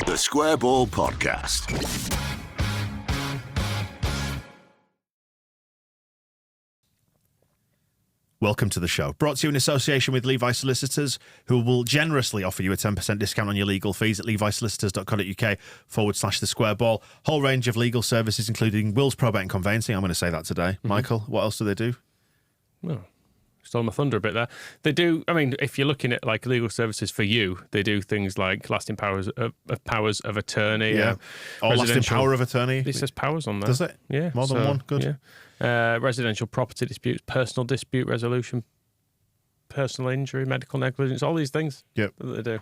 The Square Ball Podcast. Welcome to the show. Brought to you in association with Levi Solicitors, who will generously offer you a 10% discount on your legal fees at levisolicitors.co.uk/the square ball. Whole range of legal services, including wills, probate and conveyancing. I'm going to say that today. Michael, what else do they do? Well, stole my thunder a bit there. They do, I mean, if you're looking at like legal services for you, they do things like lasting powers of attorney. Yeah. Or lasting power of attorney. It says powers on there. Does it? Yeah. More than one? Good. Yeah. Residential property disputes, personal dispute resolution, personal injury, medical negligence, all these things. Yep. That they do.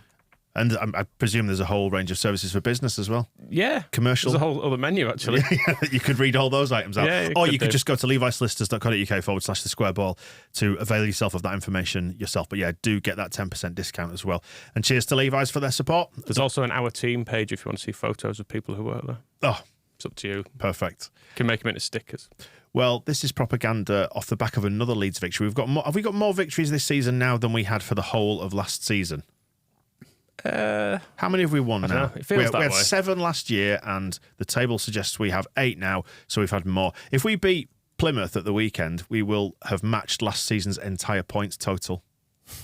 And I presume there's a whole range of services for business as well. Yeah. Commercial. There's a whole other menu, actually. You could read all those items out. Yeah, or you could just go to levisolicitors.co.uk/the square ball to avail yourself of that information yourself. But yeah, do get that 10% discount as well. And cheers to Levi's for their support. There's also an Our Team page if you want to see photos of people who work there. Oh, it's up to you. Perfect. You can make them into stickers. Well, this is propaganda off the back of another Leeds victory. Have we got more victories this season now than we had for the whole of last season? How many have we won now? It feels that we had way. 7 last year, and the table suggests we have 8 now, so we've had more. If we beat Plymouth at the weekend, we will have matched last season's entire points total.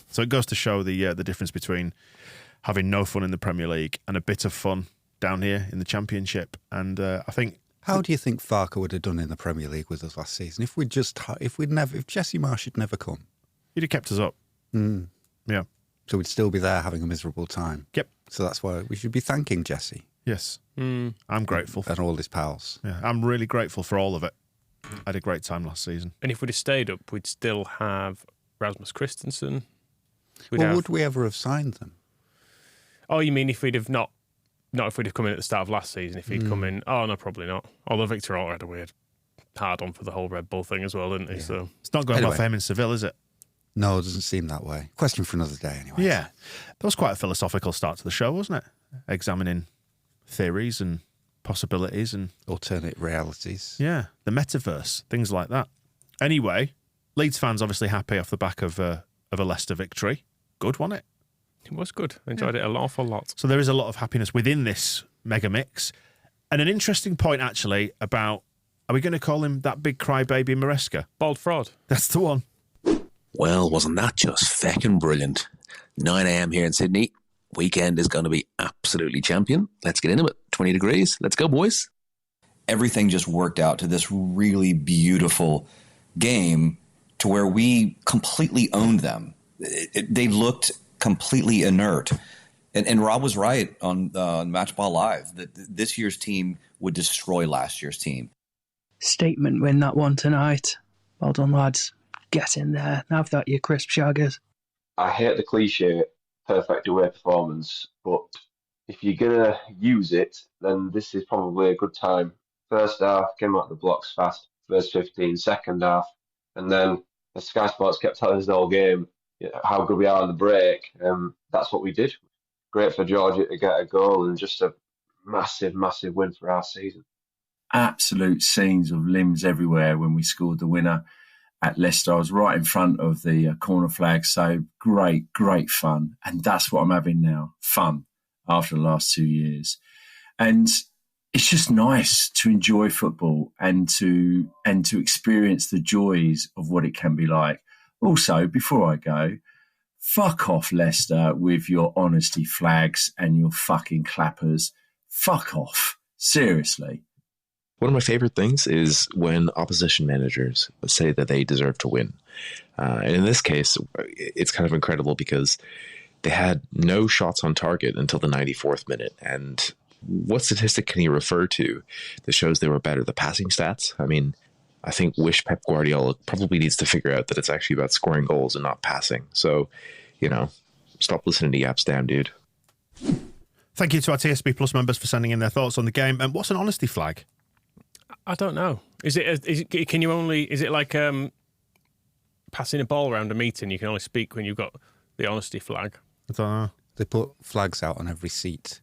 So it goes to show the difference between having no fun in the Premier League and a bit of fun down here in the Championship. And I think... How do you think Farker would have done in the Premier League with us last season if Jesse Marsh had never come? He'd have kept us up. Yeah. So we'd still be there having a miserable time. Yep. So that's why we should be thanking Jesse. Yes. I'm grateful. And all his pals. Yeah, I'm really grateful for all of it. I had a great time last season. And if we'd have stayed up, we'd still have Rasmus Christensen. Would we ever have signed them? Oh, you mean if we'd have not if we'd have come in at the start of last season, if he'd come in... Oh, no, probably not. Although Victor Orta had a weird hard-on for the whole Red Bull thing as well, didn't he? Yeah. So it's not going well for him in Seville, is it? No, it doesn't seem that way. Question for another day, anyway. Yeah. That was quite a philosophical start to the show, wasn't it? Examining theories and possibilities and... alternate realities. Yeah. The metaverse, things like that. Anyway, Leeds fans obviously happy off the back of a Leicester victory. Good, wasn't it? it was good. I enjoyed it an awful lot. So there is a lot of happiness within this mega mix. And an interesting point, actually, about... Are we going to call him that big crybaby Maresca? Bald fraud. That's the one. Well, wasn't that just feckin' brilliant? 9 a.m. here in Sydney. Weekend is going to be absolutely champion. Let's get into it. 20 degrees. Let's go, boys. Everything just worked out to this really beautiful game to where we completely owned them. They looked completely inert. And Rob was right on Match Ball Live that this year's team would destroy last year's team. Statement win that one tonight. Well done, lads. Get in there. Have that, you crisp shaggers. I hate the cliche perfect away performance, but if you're going to use it, then this is probably a good time. First half, came out the blocks fast, first 15, second half, and then the Sky Sports kept telling us the whole game how good we are on the break. That's what we did. Great for Georgia to get a goal and just a massive, massive win for our season. Absolute scenes of limbs everywhere when we scored the winner at Leicester. I was right in front of the corner flag, so great fun. And that's what I'm having now, fun, after the last 2 years. And it's just nice to enjoy football and to experience the joys of what it can be like. Also, before I go, fuck off Leicester with your honesty flags and your fucking clappers. Fuck off. Seriously. One of my favorite things is when opposition managers say that they deserve to win. And in this case, it's kind of incredible because they had no shots on target until the 94th minute. And what statistic can you refer to that shows they were better? The passing stats? I mean, I think Pep Guardiola probably needs to figure out that it's actually about scoring goals and not passing. So, stop listening to Yaps down, dude. Thank you to our TSB Plus members for sending in their thoughts on the game. And what's an honesty flag? I don't know. Is it like passing a ball around a meeting? You can only speak when you've got the honesty flag. I don't know. They put flags out on every seat,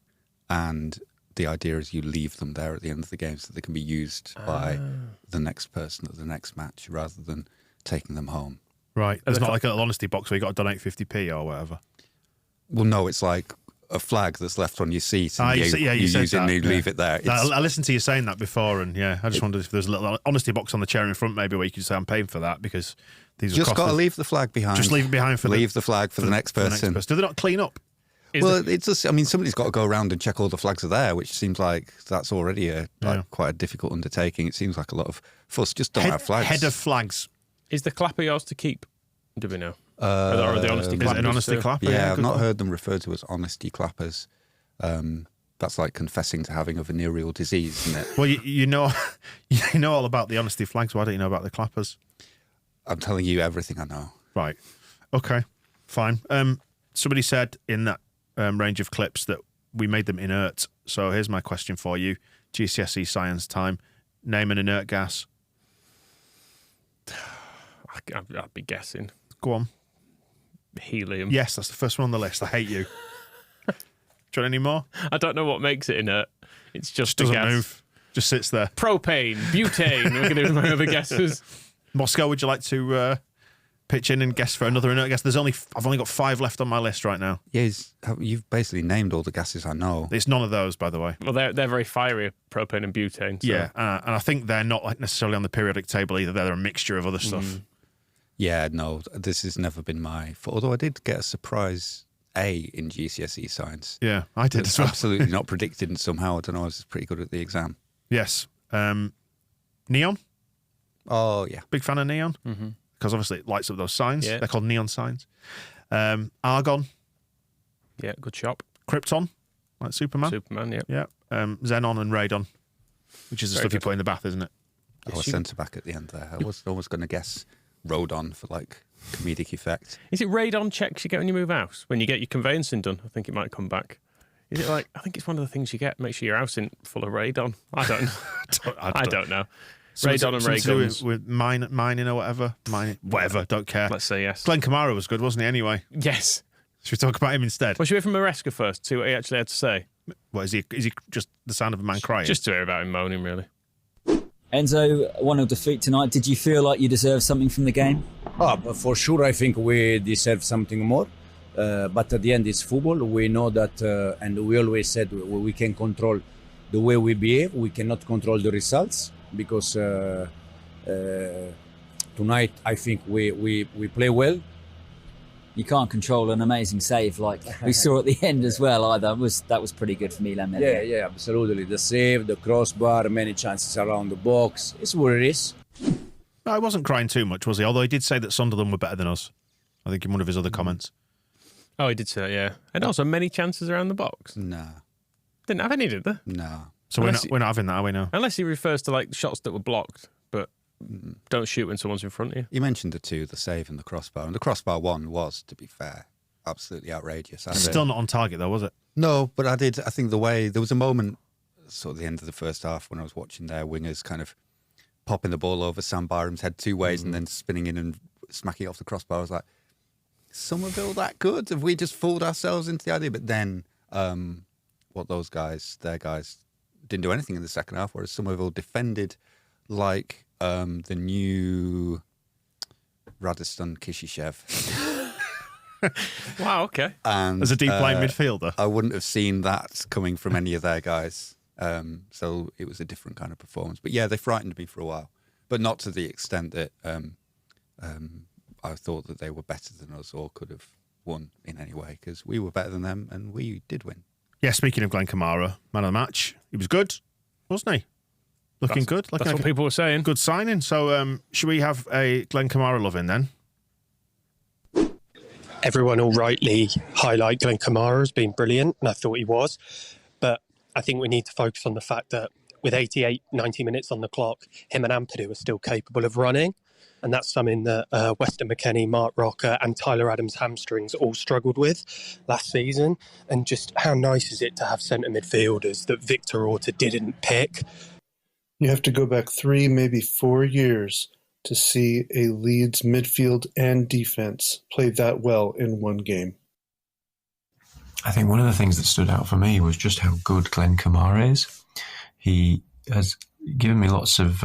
and the idea is you leave them there at the end of the game so they can be used by the next person at the next match rather than taking them home. Right. It's not like an honesty box where you got to donate 50p or whatever. Well, no, it's like a flag that's left on your seat and you you said use it that, and you leave it there. I listened to you saying that before, and I just wondered if there's a little honesty box on the chair in front, maybe, where you could say, I'm paying for that because these are just got to leave the flag behind. Just leave it behind for the flag for the next person. Do they not clean up? It's just, I mean, somebody's got to go around and check all the flags are there, which seems like that's already quite a difficult undertaking. It seems like a lot of fuss. Just don't have flags. Head of flags. Is the clapper yours to keep? Do we know? Or the honesty clappers? Is it an honesty clapper? Yeah, I've not heard them referred to as honesty clappers. That's like confessing to having a venereal disease, isn't it? Well, you know all about the honesty flags. Why don't you know about the clappers? I'm telling you everything I know. Right. Okay. Fine. Somebody said in that range of clips that we made them inert. So here's my question for you. GCSE science time. Name an inert gas. I'd be guessing. Go on. Helium. Yes, that's the first one on the list. I hate you. Do you want any more? I don't know what makes it inert. It's just doesn't gas. move. Just sits there. Propane, butane. We're going to do my other guesses. Moscow, would you like to pitch in and guess for another inert gas? I've only got 5 left on my list right now. Yeah, you've basically named all the gases I know. It's none of those, by the way. Well, they're very fiery, propane and butane. So. Yeah, and I think they're not necessarily on the periodic table either. They're a mixture of other stuff. Yeah, no, this has never been my fault. Although I did get a surprise A in GCSE science. Yeah, I did as well. Absolutely not predicted, and somehow, I don't know, I was pretty good at the exam. Yes. Neon? Oh, yeah. Big fan of neon? Because obviously it lights up those signs. Yeah. They're called neon signs. Argon? Yeah, good shop. Krypton? Like Superman? Superman, yeah. Yeah. Xenon and Radon, which is the stuff you put in the bath, isn't it? I was centre-back at the end there. I was almost going to guess Rodon for, like, comedic effect. Is it radon checks you get when you move house? When you get your conveyancing done? I think it might come back. Is it like, I think it's one of the things you get. Make sure your house isn't full of radon. I don't know. I don't know. Radon and ray guns. With mining or whatever. Whatever, don't care. Let's say yes. Glen Kamara was good, wasn't he, anyway? Yes. Should we talk about him instead? Well, should we hear from Maresca first, see what he actually had to say? What, is he just the sound of a man crying? Just to hear about him moaning, really. Enzo, 1-0 defeat tonight. Did you feel like you deserved something from the game? But for sure, I think we deserve something more. But at the end, it's football. We know that, and we always said we can control the way we behave. We cannot control the results because tonight, I think we play well. You can't control an amazing save like we saw at the end as well either. That was pretty good for Milan. Yeah, absolutely. The save, the crossbar, many chances around the box. It's what it is. No, I wasn't crying too much, was he? Although he did say that Sunderland were better than us. I think in one of his other comments. Oh, he did say that, yeah. And also many chances around the box. Nah. Didn't have any, did they? Nah. So we're not having that, are we now? Unless he refers to like shots that were blocked, but don't shoot when someone's in front of you. You mentioned the two, the save and the crossbar. And the crossbar one was, to be fair, absolutely outrageous. Still not on target though, was it? No, but I think the way, there was a moment sort of the end of the first half when I was watching their wingers kind of popping the ball over Sam Byram's head 2 ways and then spinning in and smacking it off the crossbar. I was like, Somerville that good? Have we just fooled ourselves into the idea? But then what those guys, their guys, didn't do anything in the second half, whereas Somerville defended like the new Radiston Kishishev. Wow, okay. And as a deep line midfielder, I wouldn't have seen that coming from any of their guys. So it was a different kind of performance. But yeah, they frightened me for a while, but not to the extent that I thought that they were better than us or could have won in any way, because we were better than them and we did win. Yeah, speaking of Glen Kamara, man of the match, he was good, wasn't he? Looking good. That's what people were saying. Good signing. So should we have a Glen Kamara love-in then? Everyone will rightly highlight Glen Kamara as being brilliant, and I thought he was. But I think we need to focus on the fact that with 88, 90 minutes on the clock, him and Ampadu are still capable of running. And that's something that Weston McKennie, Mark Rocker and Tyler Adams' hamstrings all struggled with last season. And just how nice is it to have centre midfielders that Victor Orta didn't pick? You have to go back 3, maybe 4 years to see a Leeds midfield and defence play that well in one game. I think one of the things that stood out for me was just how good Glen Kamara is. He has given me lots of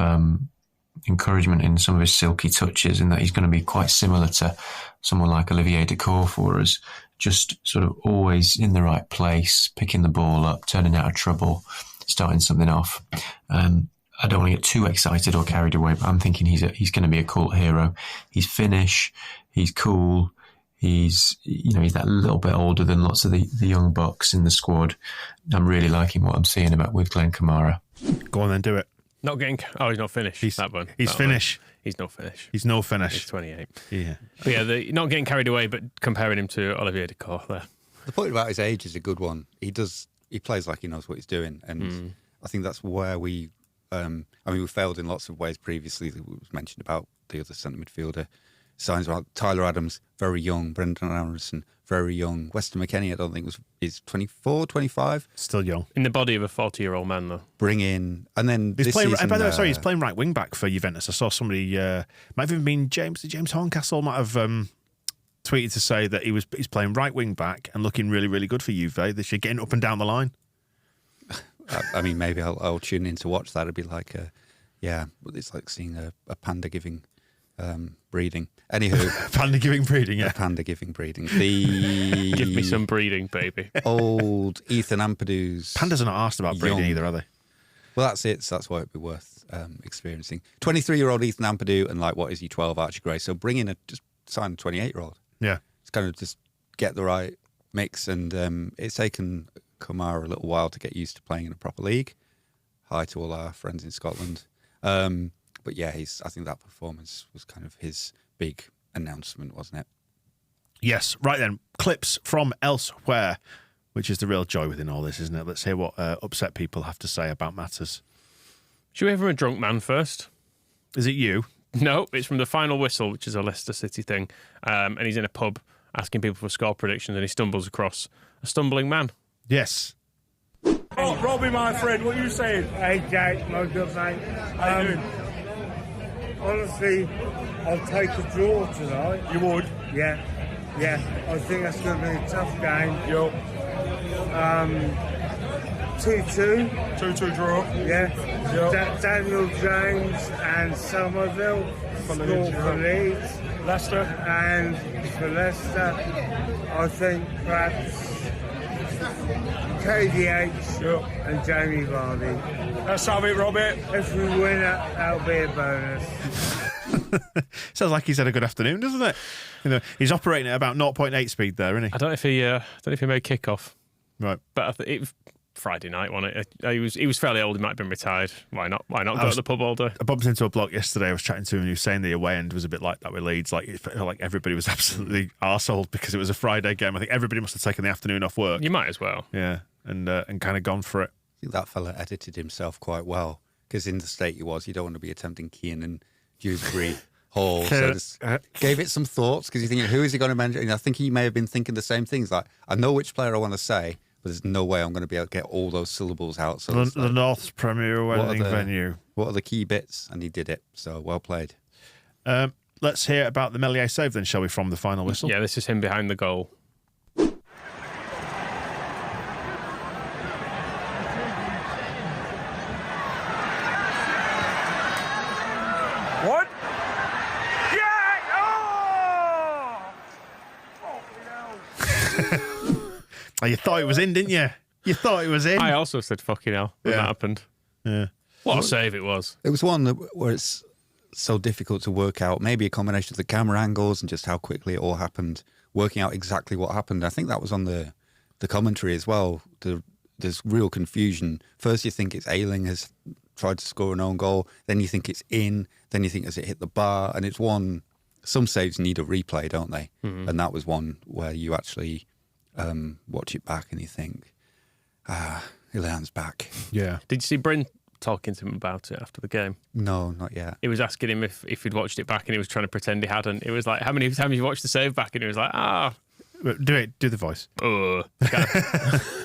encouragement in some of his silky touches, in that he's going to be quite similar to someone like Olivier Dacour for us, just sort of always in the right place, picking the ball up, turning out of trouble, starting something off. I don't want to get too excited or carried away, but I'm thinking he's going to be a cult hero. He's Finnish, he's cool, he's that little bit older than lots of the young bucks in the squad. I'm really liking what I'm seeing with Glen Kamara. Go on then, do it. Not getting. Oh, he's not finished. He's Finnish. He's not finished. He's no Finnish. He's 28. Yeah. But yeah, not getting carried away, but comparing him to Olivier Decor there. The point about his age is a good one. He plays like he knows what he's doing, and I think that's where we failed in lots of ways previously. It was mentioned about the other centre midfielder signs about Tyler Adams, very young. Brendan Aaronson, very young. Weston McKennie, I don't think is 24, 25. Still young. In the body of a 40-year-old man, though. Bring in, and then he's this playing. season, By the way, he's playing right wing back for Juventus. I saw somebody might have even been James Horncastle might have tweeted to say that he's playing right wing back and looking really, really good for Juve this year, getting up and down the line. I mean, maybe I'll tune in to watch that. It'd be like, it's like seeing a panda giving breeding. Anywho, panda giving breeding, yeah. Panda giving breeding. The give me some breeding, baby. Old Ethan Ampadu's. Pandas are not asked about breeding either, are they? Well, that's it. So that's why it'd be worth experiencing. 23-year-old Ethan Ampadu and what is he, 12 Archie Gray. So bring in just sign a 28-year-old. Yeah, it's kind of just get the right mix, and it's taken Kamara a little while to get used to playing in a proper league. Hi to all our friends in Scotland. But yeah, I think that performance was kind of his big announcement, wasn't it? Yes. Right then, clips from elsewhere, which is the real joy within all this, isn't it? Let's hear what upset people have to say about matters. Should we have a drunk man first? Is it you? No, it's from The Final Whistle, which is a Leicester City thing. And he's in a pub asking people for score predictions, and he stumbles across a stumbling man. Yes. Oh, Robbie, my friend, what are you saying? Hey, Jake, my good mate. How you doing? Honestly, I'll take a draw tonight. You would? Yeah. I think that's going to be a tough game. Yep. 2-2. 2-2 draw. Yeah. Yep. Daniel James and Somerville score for Leeds. Leicester. And for Leicester, I think perhaps KDH and Jamie Vardy. Let's have it, Robbie. If we win it, that'll be a bonus. Sounds like he's had a good afternoon, doesn't it? He's operating at about 0.8 speed there, isn't he? I don't know if he made kickoff. Right. But it was Friday night, wasn't it? He was fairly old. He might have been retired. Why not go to the pub all day? I bumped into a bloke yesterday. I was chatting to him and he was saying the away end was a bit like that with Leeds. Like, it felt like everybody was absolutely arseholed because it was a Friday game. I think everybody must have taken the afternoon off work. You might as well. Yeah, and kind of gone for it. I think that fella edited himself quite well because in the state he was, you don't want to be attempting Keane and Dewsbury Hall. So just gave it some thoughts because you're thinking, who is he going to mention? I think he may have been thinking the same things. Like, I know which player I want to say, but there's no way I'm going to be able to get all those syllables out. So the North's premier wedding venue. What are the key bits? And he did it. So well played. Let's hear about the Meslier save then, shall we, from The Final Whistle? Yeah, this is him behind the goal. What? Yeah! Oh, you thought it was in, didn't you? You thought it was in. I also said fucking hell when that happened. Yeah. What a save it was. It was one where it's so difficult to work out. Maybe a combination of the camera angles and just how quickly it all happened, working out exactly what happened. I think that was on the commentary as well. There's real confusion. First you think it's Ayling has tried to score an own goal. Then you think it's in. Then you think, has it hit the bar? And it's one, some saves need a replay, don't they? Mm-hmm. And that was one where you actually watch it back and you think, Ilan's back. Yeah. Did you see Bryn talking to him about it after the game? No, not yet. He was asking him if he'd watched it back and he was trying to pretend he hadn't. It was like, how many times have you watched the save back? And he was like, Do the voice. Oh,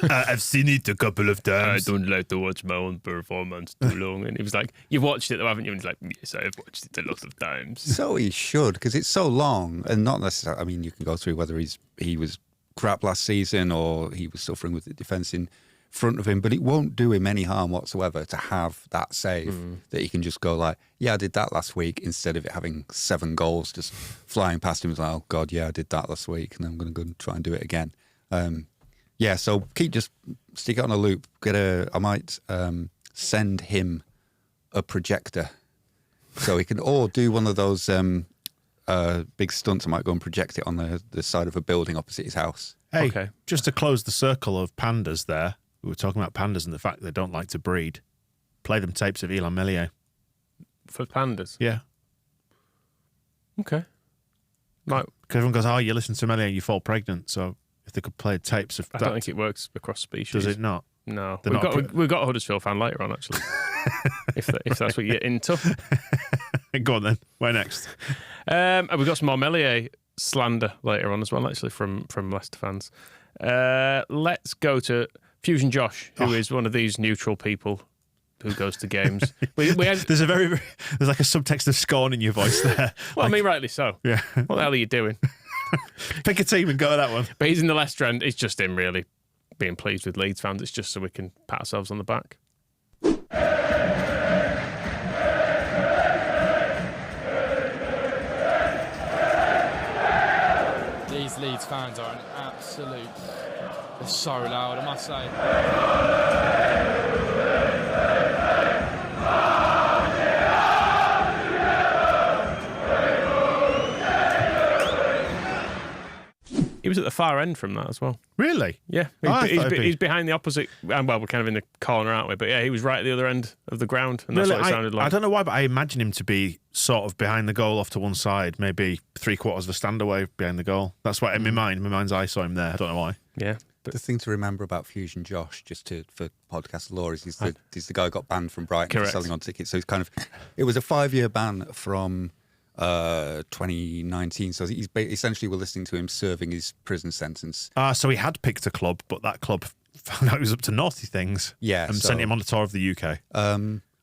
I've seen it a couple of times. I don't like to watch my own performance too long. And he was like, you've watched it though, haven't you? And he's like, yes, I've watched it a lot of times. So he should, because it's so long, and not necessarily, I mean, you can go through whether he was crap last season or he was suffering with the defence in front of him, but it won't do him any harm whatsoever to have that save that he can just go like, yeah, I did that last week, instead of it having 7 goals just flying past him. It's like, oh God, yeah, I did that last week, and I'm going to go and try and do it again. Yeah, so just stick it on a loop. I might send him a projector so he can, or do one of those big stunts. I might go and project it on the side of a building opposite his house. Hey, okay. Just to close the circle of pandas there, we were talking about pandas and the fact they don't like to breed. Play them tapes of Ilan Meslier. For pandas? Yeah. Okay. Because everyone goes, oh, you listen to Meslier, you fall pregnant. So if they could play tapes of I don't think it works across species. Does it not? No. We've got a Huddersfield fan later on, actually. if that's what you're into. Go on then. Where next? We've got some more Meslier slander later on as well, actually, from Leicester fans. Let's go to Fusion Josh, who is one of these neutral people who goes to games. There's like a subtext of scorn in your voice there. Well, I mean, rightly so. Yeah. What the hell are you doing? Pick a team and go with that one. But he's in the Leicester end. It's just him really being pleased with Leeds fans. It's just so we can pat ourselves on the back. These Leeds fans are an absolute... They're so loud, I must say. He was at the far end from that as well. Really? Yeah. He's behind the opposite... Well, we're kind of in the corner, aren't we? But yeah, he was right at the other end of the ground, and that's what it sounded like. I don't know why, but I imagine him to be sort of behind the goal off to one side, maybe 3/4 of a stand away behind the goal. That's what in my mind's eye saw him there. I don't know why. Yeah. The thing to remember about Fusion Josh, for podcast lore, is he's the guy who got banned from Brighton for selling on tickets. So it was a 5-year ban from 2019. So he's essentially, we're listening to him serving his prison sentence. So he had picked a club, but that club found out he was up to naughty things. Yeah, and sent him on a tour of the UK.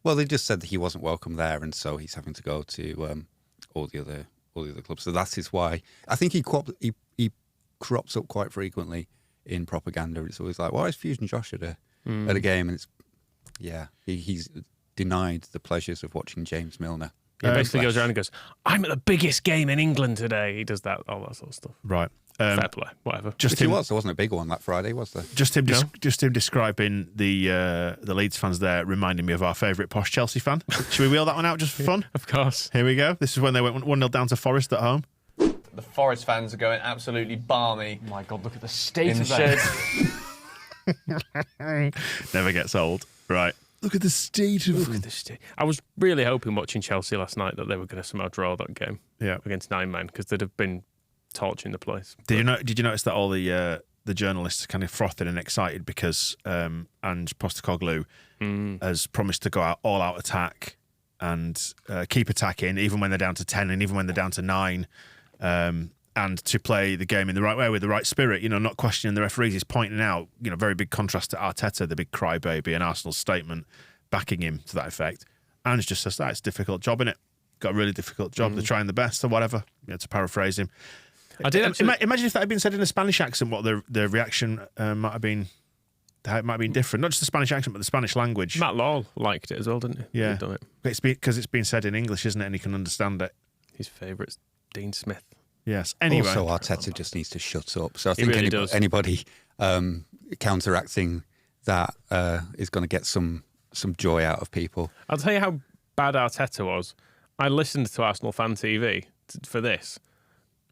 Well, they just said that he wasn't welcome there, and so he's having to go to all the other clubs. So that is why I think he crops up quite frequently in propaganda. It's always like, why is Fusion Josh at a game? And it's he's denied the pleasures of watching James Milner. He basically goes around and goes, I'm at the biggest game in England today. He does that, all that sort of stuff. Right. Fair play, whatever. There wasn't a big one that Friday, was there? Just him describing the Leeds fans there reminding me of our favourite posh Chelsea fan. Should we wheel that one out just for fun? Of course. Here we go. This is when they went 1-0 down to Forest at home. The Forest fans are going absolutely balmy. Oh my God, look at the state in of that. Never gets old. Right. Look at the state of them. I was really hoping watching Chelsea last night that they were going to somehow draw that game against 9 men, because they'd have been torching the place. Did you notice that all the journalists are kind of frothing and excited because Ange Postecoglou has promised to go all out attack and keep attacking even when they're down to 10 and even when they're down to 9. And to play the game in the right way with the right spirit, not questioning the referees. He's pointing out, very big contrast to Arteta, the big crybaby, and Arsenal's statement backing him to that effect. And it's just says that it's a difficult job, innit? Got a really difficult job. They're trying the best or whatever, to paraphrase him. Imagine if that had been said in a Spanish accent, what the reaction might have been. How it might have been different. Not just the Spanish accent, but the Spanish language. Matt Law liked it as well, didn't he? Yeah. He'd done it. It's because it's been said in English, isn't it? And he can understand it. His favourite's Dean Smith. Yes. Anyway, also Arteta just needs to shut up. So I He think really does. anybody counteracting that is going to get some joy out of people. I'll tell you how bad Arteta was. I listened to Arsenal Fan TV for this,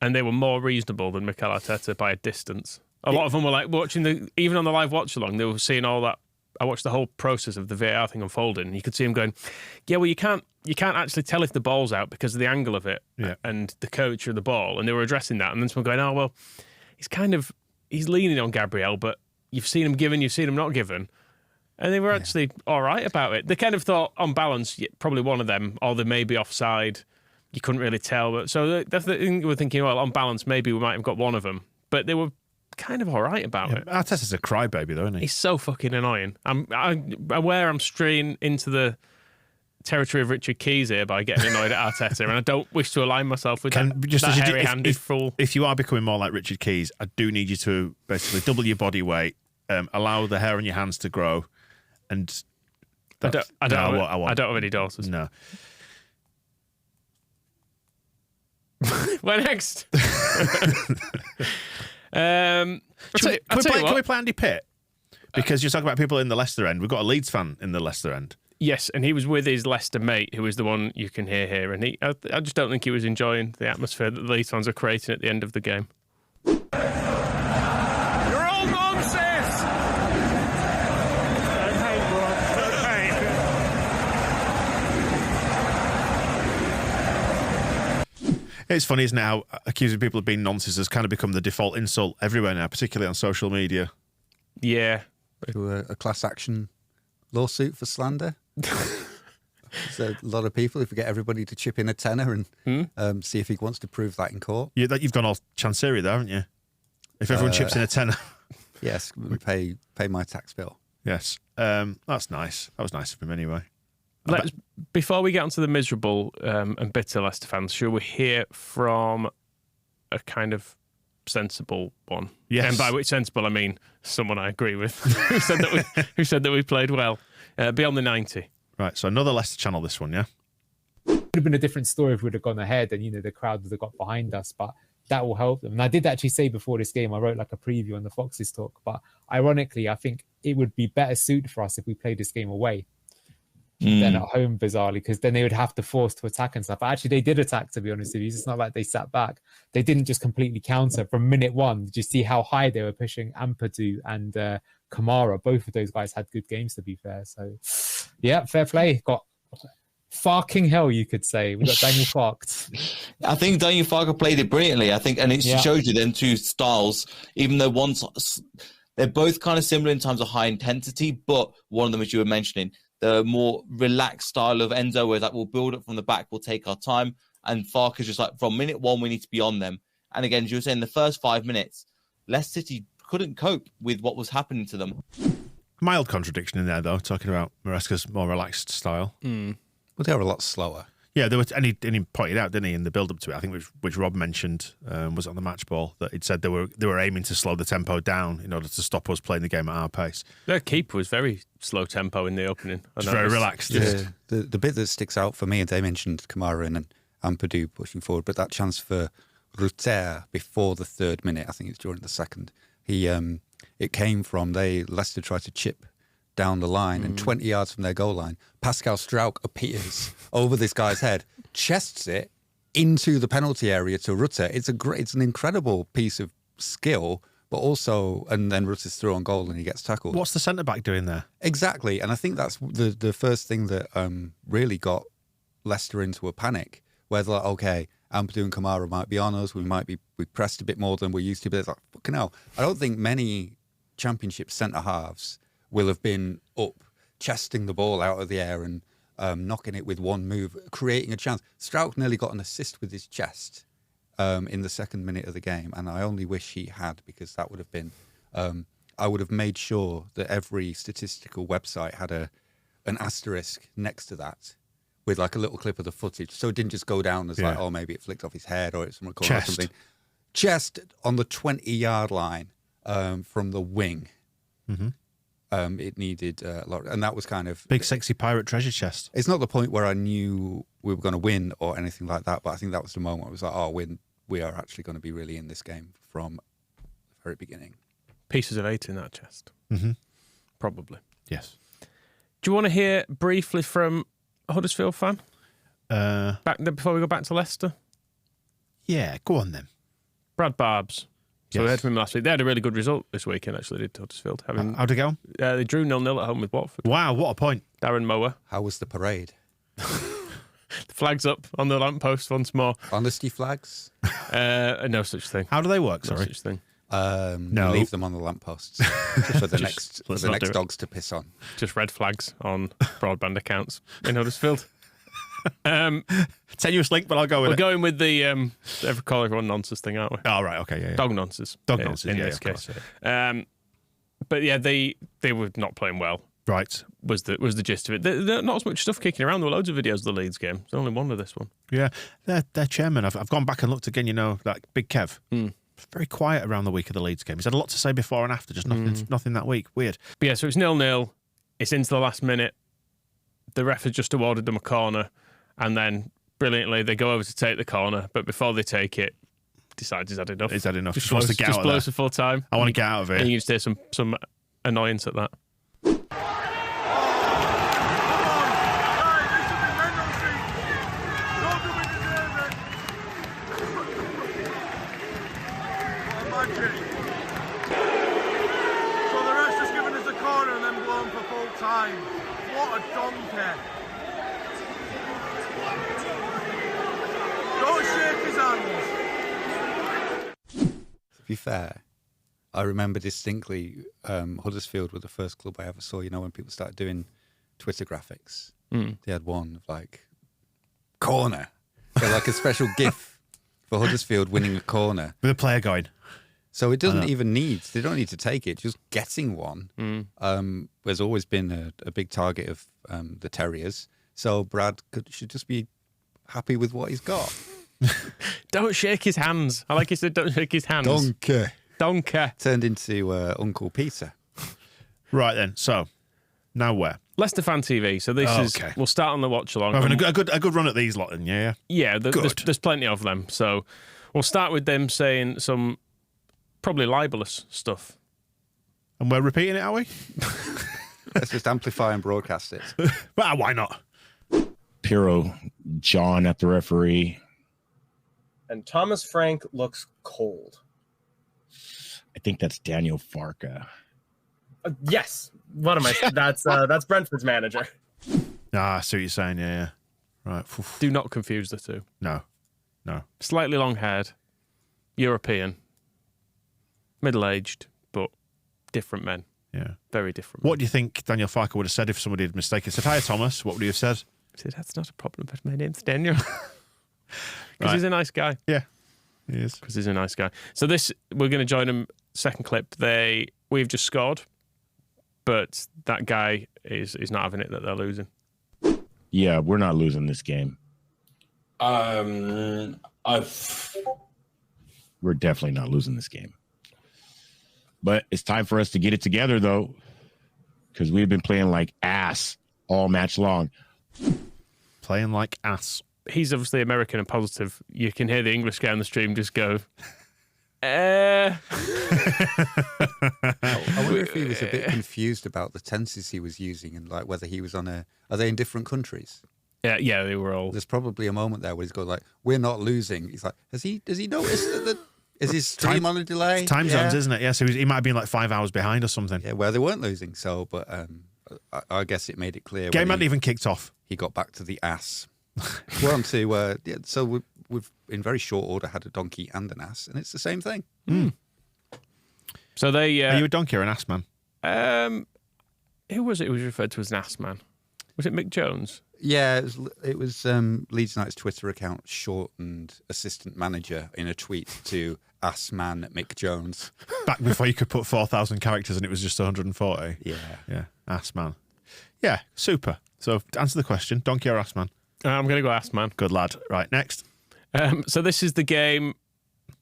and they were more reasonable than Mikel Arteta by a distance. A lot of them were like watching even on the live watch along, they were seeing all that. I watched the whole process of the VAR thing unfolding, and you could see him going, yeah, well, you can't actually tell if the ball's out because of the angle of it and the curvature of the ball, and they were addressing that, and then someone going, oh, well, he's leaning on Gabriel, but you've seen him given, you've seen him not given, and they were actually all right about it. They kind of thought, on balance, probably one of them, or they may be offside, you couldn't really tell, but so they were thinking, well, on balance, maybe we might have got one of them, but they were kind of all right about it. Arteta's a crybaby, though, isn't he? He's so fucking annoying. I'm aware I'm straying into the territory of Richard Keys here by getting annoyed at Arteta, and I don't wish to align myself with that hairy-handed fool. If you are becoming more like Richard Keys, I do need you to basically double your body weight, allow the hair on your hands to grow, and I don't have any daughters. No. Where next? Can we play Andy Pitt? Because you're talking about people in the Leicester end. We've got a Leeds fan in the Leicester end. Yes, and he was with his Leicester mate, who was the one you can hear here. And I just don't think he was enjoying the atmosphere that the Leeds fans are creating at the end of the game. You're all nonsense! Don't hate, bro. Don't hate. It's funny, isn't it, how accusing people of being nonsense has kind of become the default insult everywhere now, particularly on social media. Yeah. To a class action lawsuit for slander. So a lot of people, if we get everybody to chip in a tenner and see if he wants to prove that in court. You've gone all Chancery there, haven't you? If everyone chips in a tenner. Yes, pay my tax bill. Yes. That's nice. That was nice of him anyway. Before we get onto the miserable and bitter Leicester fans, shall we hear from a kind of sensible one? Yes. And by which sensible I mean someone I agree with who said that we played well beyond the 90. Right, so another Leicester channel, this one, yeah? It would have been a different story if we'd have gone ahead and, the crowd would have got behind us, but that will help them. And I did actually say before this game, I wrote like a preview on the Foxes talk, but ironically, I think it would be better suited for us if we played this game away than at home, bizarrely, because then they would have to force to attack and stuff. But actually, they did attack, to be honest with you. It's not like they sat back. They didn't just completely counter from minute one. Did you see how high they were pushing Ampadu and Kamara? Both of those guys had good games, to be fair. So, yeah, fair play. Got fucking hell, you could say. We got Daniel Farke. I think Daniel Farke played it brilliantly. I think, and it shows you them two styles, even though they're both kind of similar in terms of high intensity, but one of them, as you were mentioning, the more relaxed style of Enzo, where that we'll build up from the back, we'll take our time. And Farke is just like, from minute one, we need to be on them. And again, as you were saying, the first 5 minutes, Leicester City couldn't cope with what was happening to them. Mild contradiction in there, though, talking about Maresca's more relaxed style. Well, they were a lot slower. Yeah, and he pointed out, didn't he, in the build-up to it, I think, which Rob mentioned, was on the match ball, that he'd said they were aiming to slow the tempo down in order to stop us playing the game at our pace. Their keeper was very slow tempo in the opening. Very relaxed. Yeah. The bit that sticks out for me, and they mentioned Kamara and Ampadu pushing forward, but that chance for Rutter before the 3rd minute, I think it's during the 2nd, it came from Leicester tried to chip down the line, and 20 yards from their goal line, Pascal Struijk appears over this guy's head, chests it into the penalty area to Rutter. It's an incredible piece of skill, but also, and then Rutter's through on goal and he gets tackled. What's the centre back doing there? Exactly, and I think that's the first thing that really got Leicester into a panic, where they're like, okay, Ampadu and Kamara might be on us, we pressed a bit more than we're used to, but it's like, fucking hell. I don't think many Championship centre halves will have been up, chesting the ball out of the air and knocking it with one move, creating a chance. Struijk nearly got an assist with his chest in the 2nd minute of the game, and I only wish he had, because that would have been... I would have made sure that every statistical website had an asterisk next to that with like a little clip of the footage, so it didn't just go down as like, oh, maybe it flicked off his head or it's from a corner or something. Chest on the 20-yard line from the wing. Mm-hmm. It needed a lot, and that was kind of big, sexy pirate treasure chest. It's not the point where I knew we were going to win or anything like that, but I think that was the moment I was like, "Oh, we are actually going to be really in this game from the very beginning." Pieces of 8 in that chest, probably. Yes. Do you want to hear briefly from a Huddersfield fan? Before we go back to Leicester. Yeah, go on then. Brad Barbs. So we heard from him last week. They had a really good result this weekend, actually, did Huddersfield. How'd it go? They drew 0-0 at home with Watford. Wow, what a point. Darren Mower. How was the parade? The flags up on the lamppost once more. Honesty flags? No such thing. How do they work, No sorry? such thing. No. Leave them on the lampposts for the next dogs to piss on. Just red flags on broadband accounts in Huddersfield. Tenuous link, but I'll go with We're going with the call everyone nonsense thing, aren't we? Oh, right, okay, yeah. Dog nonsense. Dog nonsense, in yeah, this of case. course, yeah. But yeah, they were not playing well. Right. Was the gist of it. There not as much stuff kicking around. There were loads of videos of the Leeds game. There's only one of this one. Yeah, their chairman. I've gone back and looked again, that Big Kev. Very quiet around the week of the Leeds game. He's had a lot to say before and after, just nothing that week. Weird. But yeah, so it's 0-0. It's into the last minute. The ref has just awarded them a corner, and then brilliantly they go over to take the corner, but before they take it, decides he's had enough. He's had enough. Just wants to get out of there. blows for full time. I want to get out of here. And you can just hear some annoyance at that. Time. What a donkey. Don't shake his hands. To be fair, I remember distinctly Huddersfield were the first club I ever saw, when people started doing Twitter graphics. They had one of like corner. So like a special GIF for Huddersfield winning a corner. With a player going. So it doesn't even they don't need to take it, just getting one. There's always been a big target of the Terriers. So Brad should just be happy with what he's got. Don't shake his hands. I like you said, don't shake his hands. Donkey. Turned into Uncle Peter. Right then, so now where? Leicester Fan TV. So this is, we'll start on the watch along. We're having a good run at these lot then, yeah? Yeah, there's plenty of them. So we'll start with them saying some probably libelous stuff. And we're repeating it, are we? Let's just amplify and broadcast it. Well, why not? Pirro, John at the referee. And Thomas Frank looks cold. I think that's Daniel Farka. Yes. What am I? That's Brentford's manager. I see what you're saying, yeah. Right. Do not confuse the two. No. Slightly long-haired, European, middle-aged, but different men. Yeah. Very different. What do you think Daniel Farker would have said if somebody had mistaken? Said, hi, Thomas. What would he have said? He said, that's not a problem, but my name's Daniel. Because he's a nice guy. Yeah, he is. Because he's a nice guy. So we're going to join him. Second clip. We've just scored, but that guy is not having it that they're losing. Yeah, we're not losing this game. We're definitely not losing this game. But it's time for us to get it together, though, because we've been playing like ass all match long. Playing like ass. He's obviously American and positive. You can hear the English guy on the stream just go, I wonder if he was a bit confused about the tenses he was using and like whether he was on are they in different countries? Yeah, they were all. There's probably a moment there where he's going like, we're not losing. He's like, does he notice that is his stream on a delay? It's time zones, isn't it? Yeah, so he might have been like 5 hours behind or something. Yeah, where they weren't losing. So, but I guess it made it clear. Game hadn't even kicked off. He got back to the ass. We're on to, so we've in very short order had a donkey and an ass, and it's the same thing. So are you a donkey or an ass man? Who was it who was referred to as an ass man? Was it Mick Jones? Yeah, it was Leeds United's Twitter account shortened assistant manager in a tweet to ass man Mick Jones. Back before you could put 4,000 characters and it was just 140. Yeah, ass man. Yeah, super. So to answer the question, donkey or ass man? I'm going to go ass man. Good lad. Right, next. So this is the game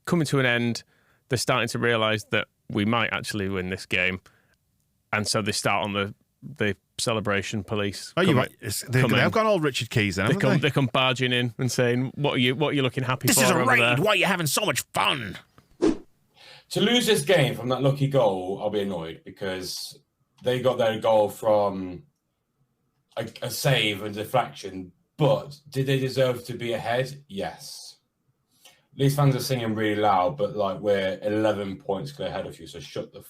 coming to an end. They're starting to realise that we might actually win this game. And so they start on the celebration police. Oh, you're right. They've gone all Richard Keys then, haven't they? They come barging in and saying, what are you looking happy this for? This is a raid. There? Why are you having so much fun? To lose this game from that lucky goal, I'll be annoyed because they got their goal from a save and deflection. But did they deserve to be ahead? Yes. These fans are singing really loud, but like we're 11 points clear ahead of you. So shut the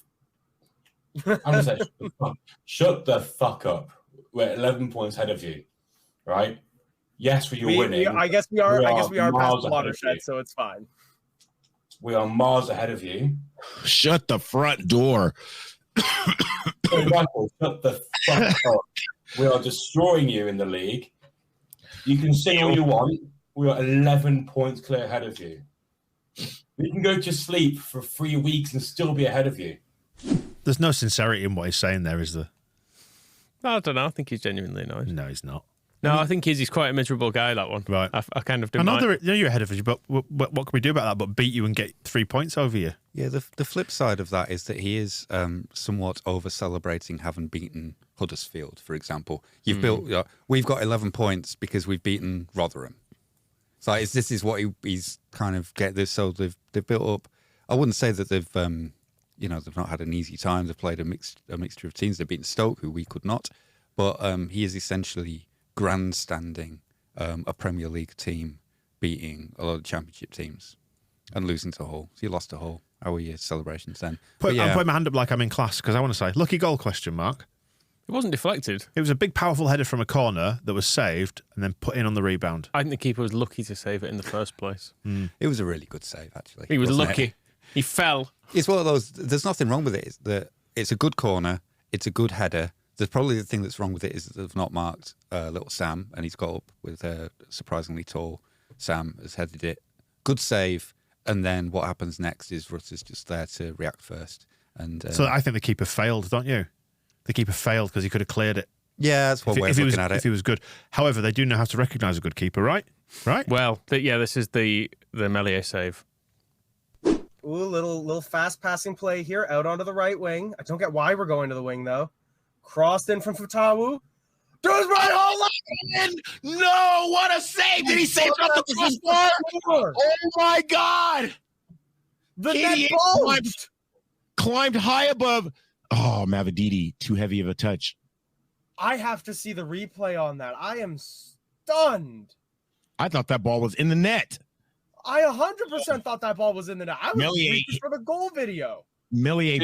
fuck up. We're 11 points ahead of you, right? Yes, you're winning. I guess we are past the watershed, so it's fine. We are miles ahead of you. Shut the front door. Shut the fuck up. We are destroying you in the league. You can say all you want. We are 11 points clear ahead of you. We can go to sleep for 3 weeks and still be ahead of you. There's no sincerity in what he's saying there, is there? I don't know. I think he's genuinely annoyed. No, he's not. No, I think he's quite a miserable guy, that one. Right. I kind of I didn't know mind. you're ahead of us, but what can we do about that but beat you and get 3 points over you? Yeah, the flip side of that is that he is somewhat over-celebrating having beaten Huddersfield, for example. We've got 11 points because we've beaten Rotherham. So this is what he's kind of get this. So they've built up. I wouldn't say that they've they've not had an easy time. They've played a mixture of teams. They've beaten Stoke, who we could not. But he is essentially grandstanding a Premier League team beating a lot of Championship teams and losing to Hull. So you lost to Hull. How were your celebrations then? I'm putting my hand up like I'm in class because I want to say, lucky goal question mark. It wasn't deflected. It was a big, powerful header from a corner that was saved and then put in on the rebound. I think the keeper was lucky to save it in the first place. It was a really good save, actually. He was lucky. He fell. It's one of those. There's nothing wrong with it. It's a good corner. It's a good header. There's probably the thing that's wrong with it is that they've not marked little Sam, and he's got up with a surprisingly tall Sam has headed it. Good save, and then what happens next is Russ is just there to react first. And so I think the keeper failed, don't you? The keeper failed because he could have cleared it. Yeah, that's one way of looking at it. If he was good. However, they do know how to recognise a good keeper, right? Right? Well, this is the Meslier save. Ooh, little fast passing play here out onto the right wing. I don't get why we're going to the wing though. Crossed in from Fatawu. Does my whole life in! No, what a save! Did he save it off the crossbar? Oh my God! The net ball climbed high above. Oh, Mavididi, too heavy of a touch. I have to see the replay on that. I am stunned. I thought that ball was in the net. I 100% thought that ball was in the net. I was waiting for the goal video. Meslier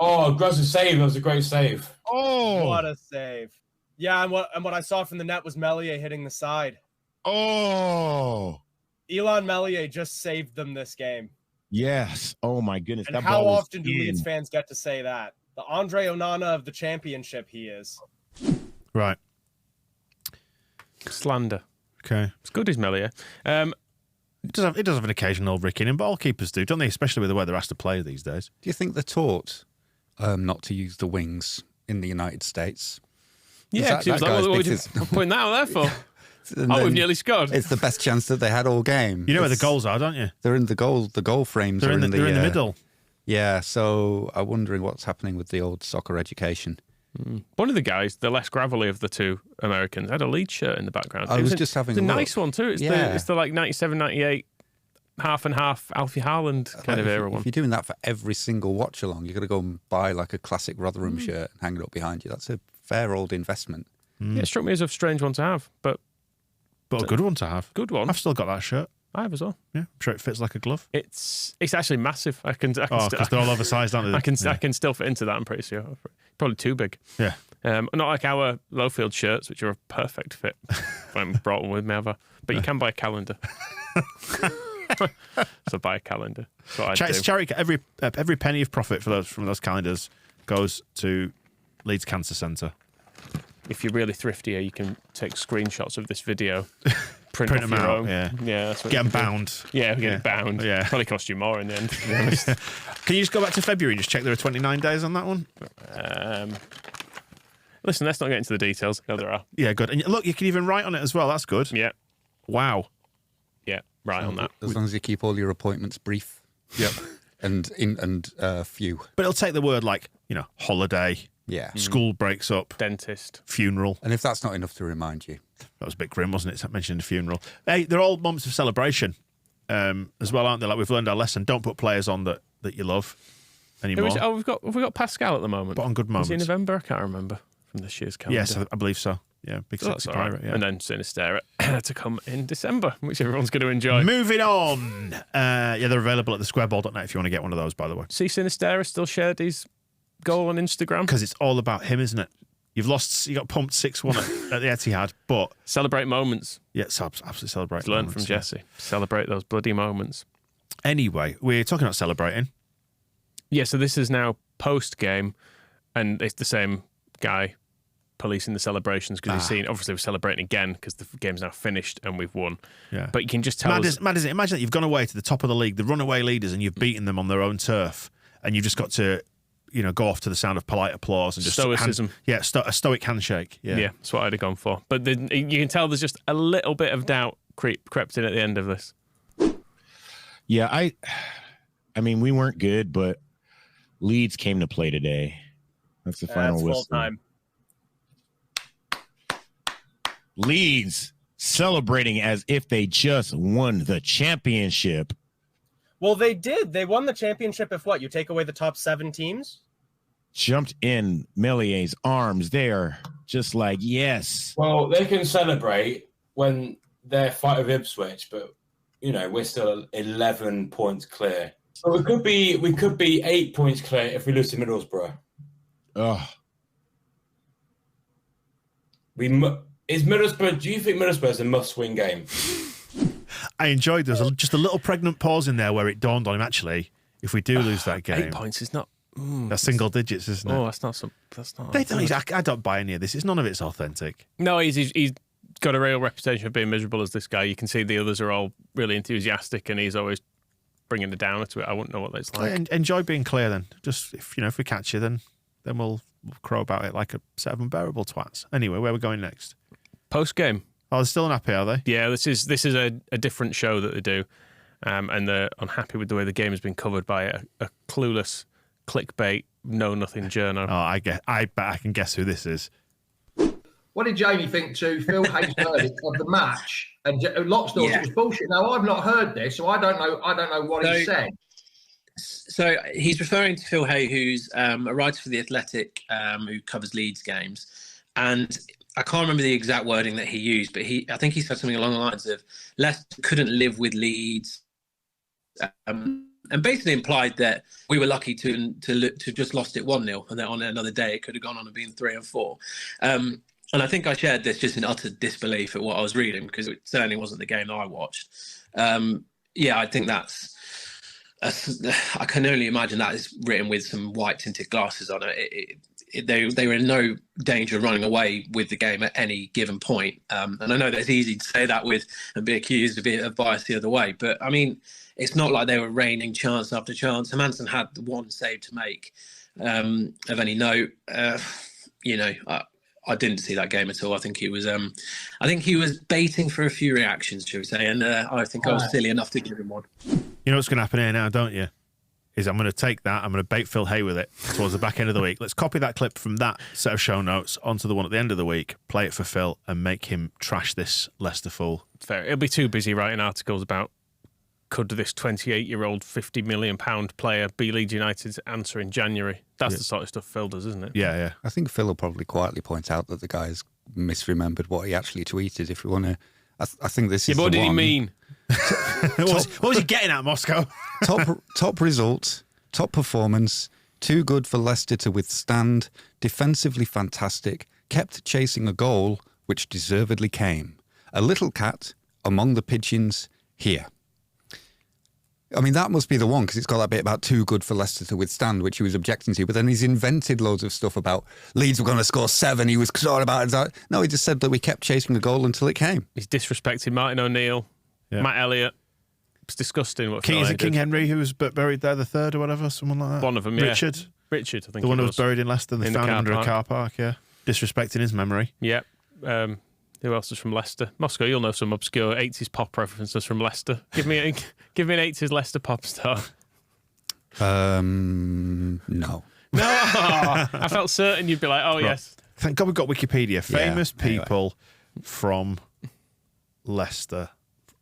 aggressive save. That was a great save. Oh, what a save! Yeah, and what I saw from the net was Meslier hitting the side. Oh, Elon Meslier just saved them this game. Yes. Oh my goodness. And how often do Leeds fans get to say that? The Andre Onana of the championship, he is. Right. Slander. Okay. It's good as Meslier. It does have an occasional ricking in, but all keepers do, don't they? Especially with the way they're asked to play these days. Do you think they're taught not to use the wings in the United States? Yeah, because I'm putting that out there for. We've nearly scored. It's the best chance that they had all game. You know where the goals are, don't you? They're in the goal frames. They're in the middle. Yeah, so I'm wondering what's happening with the old soccer education. One of the guys, the less gravelly of the two Americans, had a Leeds shirt in the background. I was just having a nice one too. It's the like 97, 98 half and half Alfie Haaland kind of era one. If you're doing that for every single watch along, you've got to go and buy like a classic Rotherham shirt and hang it up behind you. That's a fair old investment. Yeah, it struck me as a strange one to have, but a good one to have. Good one. I've still got that shirt. I have as well. Yeah, I'm sure it fits like a glove. It's actually massive. Because they're all oversized, aren't they? I can still fit into that. I'm pretty sure. Probably too big. Yeah. Not like our Lowfield shirts, which are a perfect fit. If I haven't brought one with me ever, but you can buy a calendar. So buy a calendar. It's charity. Every penny of profit from those calendars goes to Leeds Cancer Centre. If you're really thrifty, you can take screenshots of this video, print them off your out. own. Yeah, that's what get them bound. Yeah, get it bound. Yeah, probably cost you more in the end. To be honest. Can you just go back to February and just check there are 29 days on that one? Listen, let's not get into the details. No, there are. Yeah, good. And look, you can even write on it as well. That's good. Yeah. Wow. Yeah, right on that. As long as you keep all your appointments brief. Yep. and few. But it'll take the word like, holiday. Yeah. School breaks up. Dentist. Funeral. And if that's not enough to remind you. That was a bit grim, wasn't it? Mentioning the funeral. Hey, they're all moments of celebration as well, aren't they? Like we've learned our lesson. Don't put players on that you love anymore. Have we got Pascal at the moment? But on good moments. Is he in November? I can't remember from this year's calendar. Yes, I believe so. Yeah, big sexy pirate. Yeah. And then Sinister to come in December, which everyone's going to enjoy. Moving on. They're available at the squareball.net if you want to get one of those, by the way. See Sinister still shared his goal on Instagram. Because it's all about him, isn't it? You got pumped 6-1 at the Etihad, but... Celebrate moments. Yeah, absolutely celebrate moments. Learn from Jesse. Celebrate those bloody moments. Anyway, we're talking about celebrating. Yeah, so this is now post-game, and it's the same guy policing the celebrations because he's seen, obviously we're celebrating again because the game's now finished and we've won. Yeah. But you can just tell us... Mad is it? Imagine that you've gone away to the top of the league, the runaway leaders, and you've beaten them on their own turf, and you've just got to go off to the sound of polite applause and just stoicism. A stoic handshake. Yeah, that's what I'd have gone for. But you can tell there's just a little bit of doubt crept in at the end of this. Yeah, I mean, we weren't good, but Leeds came to play today. That's the final whistle. Full time. Leeds celebrating as if they just won the championship. Well, they did. They won the championship if what? You take away the top 7 teams? Jumped in Melié's arms there, just like, yes. Well, they can celebrate when they're fight with Ipswich, but, we're still 11 points clear. So we could be 8 points clear if we lose to Middlesbrough. Oh. Is Middlesbrough? Do you think Middlesbrough is a must-win game? I enjoyed there was just a little pregnant pause in there where it dawned on him. Actually, if we do lose that game, 8 points is not. That's single digits, isn't it? Oh, that's not. I don't buy any of this. It's none of it's authentic. No, he's got a real reputation of being miserable as this guy. You can see the others are all really enthusiastic, and he's always bringing it down to it. I wouldn't know what that's like. Enjoy being clear then. Just if we catch you, then we'll crow about it like a set of unbearable twats. Anyway, where are we going next? Post game. Oh, they're still unhappy, are they? Yeah, this is a different show that they do, and they're unhappy with the way the game has been covered by a clueless clickbait, know-nothing journo. Oh, I bet I can guess who this is. What did Jamie think to Phil Hayes' verdict of the match? And Locke thought it was bullshit. Now I've not heard this, so I don't know what he said. So he's referring to Phil Hay, who's a writer for The Athletic, who covers Leeds games, and I can't remember the exact wording that he used, but I think he said something along the lines of Leicester couldn't live with Leeds, and basically implied that we were lucky to just lost it 1-0, and that on another day it could have gone on and been 3 or 4. And I think I shared this just in utter disbelief at what I was reading, because it certainly wasn't the game that I watched. I think I can only imagine that is written with some white tinted glasses on it. They were in no danger of running away with the game at any given point. And I know that's easy to say that and be accused of bias the other way. But, I mean, it's not like they were raining chance after chance. Hermansen had the one save to make of any note. I didn't see that game at all. I think he was baiting for a few reactions, should we say, and I think I was silly enough to give him one. You know what's going to happen here now, don't you? Is I'm going to take that, I'm going to bait Phil Hay with it towards the back end of the week. Let's copy that clip from that set of show notes onto the one at the end of the week, play it for Phil, and make him trash this Leicester fool. Fair. He'll be too busy writing articles about could this 28-year-old £50 million player be Leeds United's answer in January. That's the sort of stuff Phil does, isn't it? Yeah. I think Phil will probably quietly point out that the guy's misremembered what he actually tweeted. If we want to, I think this is. Yeah, but what did he mean? What was he getting at, Moscow? top result, top performance, too good for Leicester to withstand, defensively fantastic, kept chasing a goal which deservedly came. A little cat among the pigeons here. I mean, that must be the one, because it's got that bit about too good for Leicester to withstand, which he was objecting to. But then he's invented loads of stuff about Leeds were going to score 7. He was sort about it. No, he just said that we kept chasing the goal until it came. He's disrespected Martin O'Neill, Matt Elliott. It's disgusting what Is it King Henry who was buried there, the third or whatever, someone like that? One of them, Richard, I think the one who was buried in Leicester and they found him under a car park, disrespecting his memory. Yeah. Who else is from Leicester? Moscow, you'll know some obscure 80s pop references from Leicester. Give me an 80s Leicester pop star. No. I felt certain you'd be like, oh, right. Yes. Thank God we've got Wikipedia. Famous people from Leicester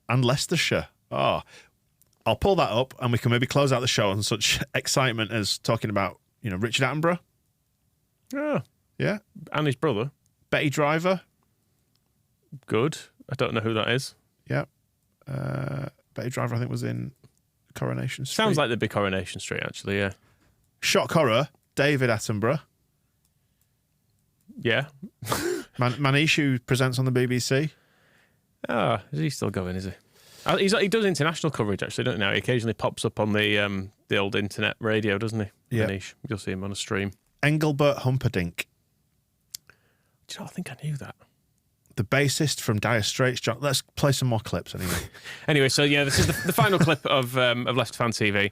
and Leicestershire. Oh, I'll pull that up and we can maybe close out the show on such excitement as talking about, Richard Attenborough. Oh. Yeah. And his brother. Betty Driver. Good. I don't know who that is. Yeah. Betty Driver, I think, was in Coronation Street. Sounds like the big Coronation Street, actually, yeah. Shock horror, David Attenborough. Yeah. Manish, who presents on the BBC. Oh, is he still going, is he? He does international coverage, actually, don't he now? He occasionally pops up on the old internet radio, doesn't he? Yeah. Manish. You'll see him on a stream. Engelbert Humperdinck. Do you know, I think I knew that. The bassist from Dire Straits. John, let's play some more clips anyway. Anyway, so yeah, this is the final clip of Leicester Fan TV.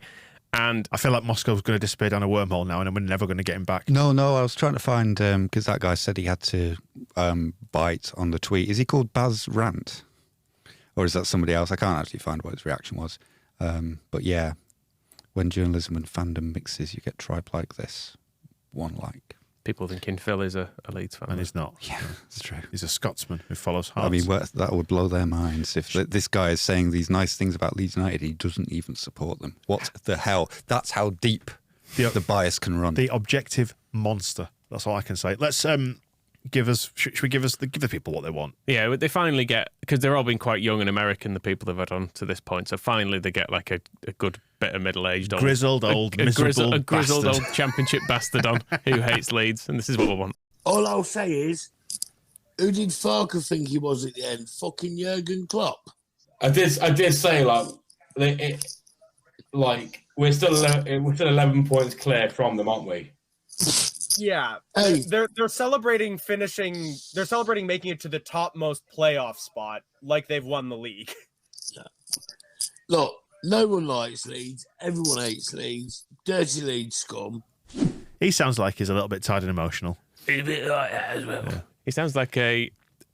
And I feel like Moscow's going to disappear down a wormhole now, and we're never going to get him back. No, I was trying to find, because that guy said he had to bite on the tweet. Is he called Baz Rant? Or is that somebody else? I can't actually find what his reaction was. But yeah, when journalism and fandom mixes, you get tribe like this. One like. People thinking Phil is a Leeds fan. And he's not. Yeah, that's true. He's a Scotsman who follows Hearts. I mean, that would blow their minds if this guy is saying these nice things about Leeds United. He doesn't even support them. What the hell? That's how deep the bias can run. The objective monster. That's all I can say. Let's should we give the people what they want? Yeah, they finally get, because they're all been quite young and American, the people they've had on to this point. So finally they get like a good bit of middle-aged old, grizzled old miserable grizzled old championship bastard on who hates Leeds, and this is what we want. All I'll say is, who did Farker think he was at the end? Fucking Jurgen Klopp. I did say we're still 11 points clear from them, aren't we? Yeah, they're celebrating finishing. They're celebrating making it to the topmost playoff spot, like they've won the league. Yeah. Look, no one likes Leeds. Everyone hates Leeds. Dirty Leeds scum. He sounds like he's a little bit tired and emotional. He's a bit like that as well. Yeah. He sounds like a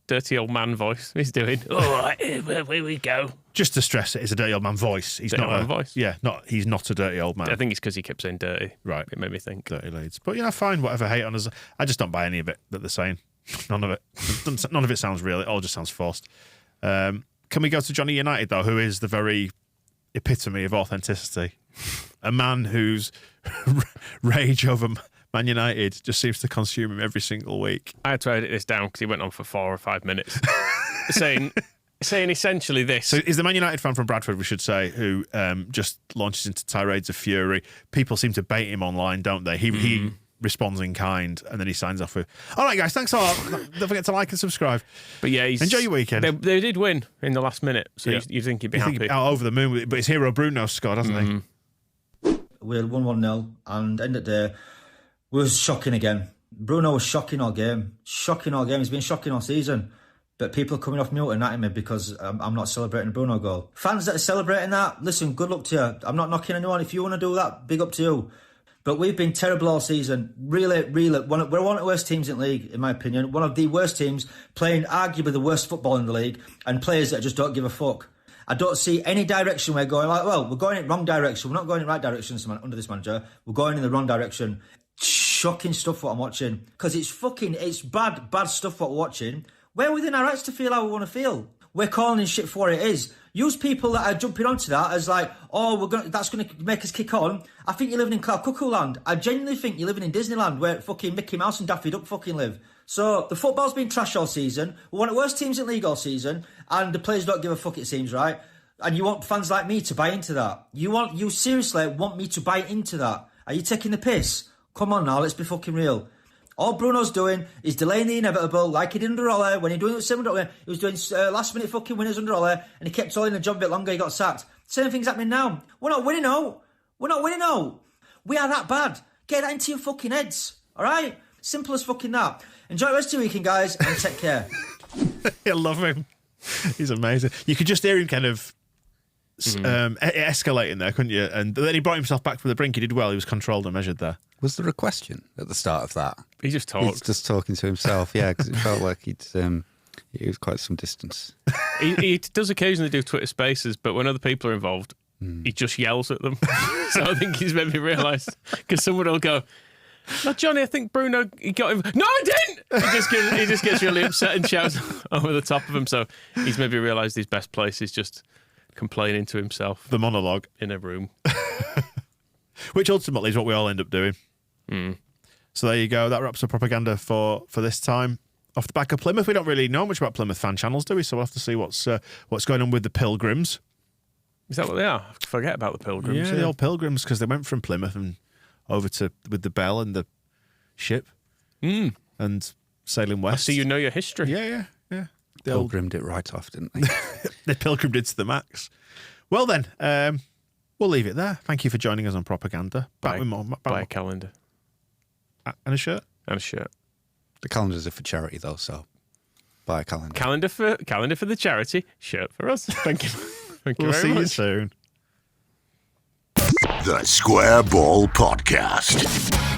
dirty old man voice he's doing. All right, here we go. Just to stress it, it's a dirty old man voice. He's dirty not old a man voice. Yeah, he's not a dirty old man. I think it's because he kept saying dirty. Right. It made me think. Dirty Leeds. But fine, whatever hate on us. I just don't buy any of it that they're saying. None of it. None of it sounds real. It all just sounds forced. Can we go to Johnny United, though, who is the very epitome of authenticity? A man whose rage over Man United just seems to consume him every single week. I had to edit this down because he went on for 4 or 5 minutes saying essentially this. So he's the Man United fan from Bradford, we should say, who just launches into tirades of fury. People seem to bait him online, don't they? He responds in kind, and then he signs off with, all right, guys, thanks a lot. Don't forget to like and subscribe. But yeah, enjoy your weekend. They did win in the last minute, so you think he'd be happy. Out over the moon with it, but his hero Bruno scored, hasn't he? We had 1-1-0, and end of the day, we was shocking again. Bruno was shocking all game. He's been shocking all season. But people are coming off mute and at me because I'm not celebrating a Bruno goal. Fans that are celebrating that, listen, good luck to you. I'm not knocking anyone. If you want to do that, big up to you. But we've been terrible all season. Really, we're one of the worst teams in the league, in my opinion. One of the worst teams, playing arguably the worst football in the league, and players that just don't give a fuck. I don't see any direction we're going. We're going in the wrong direction. We're not going in the right direction under this manager. We're going in the wrong direction. Shocking stuff what I'm watching. Because it's bad stuff what we're watching. We're within our rights to feel how we want to feel. We're calling in shit for what it is. Use people that are jumping onto that as like, that's going to make us kick on. I think you're living in Cloud Cuckoo Land. I genuinely think you're living in Disneyland where fucking Mickey Mouse and Daffy Duck fucking live. So the football's been trash all season. We're one of the worst teams in the league all season, and the players don't give a fuck, it seems, right? And you want fans like me to buy into that. You seriously want me to buy into that. Are you taking the piss? Come on now, let's be fucking real. All Bruno's doing is delaying the inevitable, like he did under Ole. When he doing it similar, he was doing last minute fucking winners under Ole, and he kept holding the job a bit longer. He got sacked. Same thing's happening now. We're not winning out. We are that bad. Get that into your fucking heads. All right, simple as fucking that. Enjoy the rest of your weekend, guys, and take care. I love him. He's amazing. You could just hear him kind of escalating there, couldn't you? And then he brought himself back from the brink. He did well. He was controlled and measured there. Was there a question at the start of that? He just talked. He's just talking to himself, yeah, because it felt like he was quite some distance. He does occasionally do Twitter Spaces, but when other people are involved, he just yells at them. So I think he's made me realise, because someone will go, "No, Johnny, I think Bruno, he got him." "No, I didn't!" He just gets really upset and shouts over the top of him. So he's maybe realised his best place is just complaining to himself. The monologue. In a room. Which ultimately is what we all end up doing. So there you go. That wraps up propaganda for this time. Off the back of Plymouth, we don't really know much about Plymouth fan channels, do we? So we'll have to see what's going on with the Pilgrims. Is that what they are? I forget about the Pilgrims. Yeah, the old Pilgrims, because they went from Plymouth and over to with the Bell and the ship and sailing west. I see you know your history. Yeah. Pilgrimed it right off, didn't they? They pilgrimed it to the max. Well then, we'll leave it there. Thank you for joining us on Propaganda. Back with more. Buy a calendar. And a shirt? And a shirt. The calendars are for charity, though, so buy a calendar. Calendar for the charity, shirt for us. Thank you. Thank you we'll very much. See you soon. The Square Ball Podcast.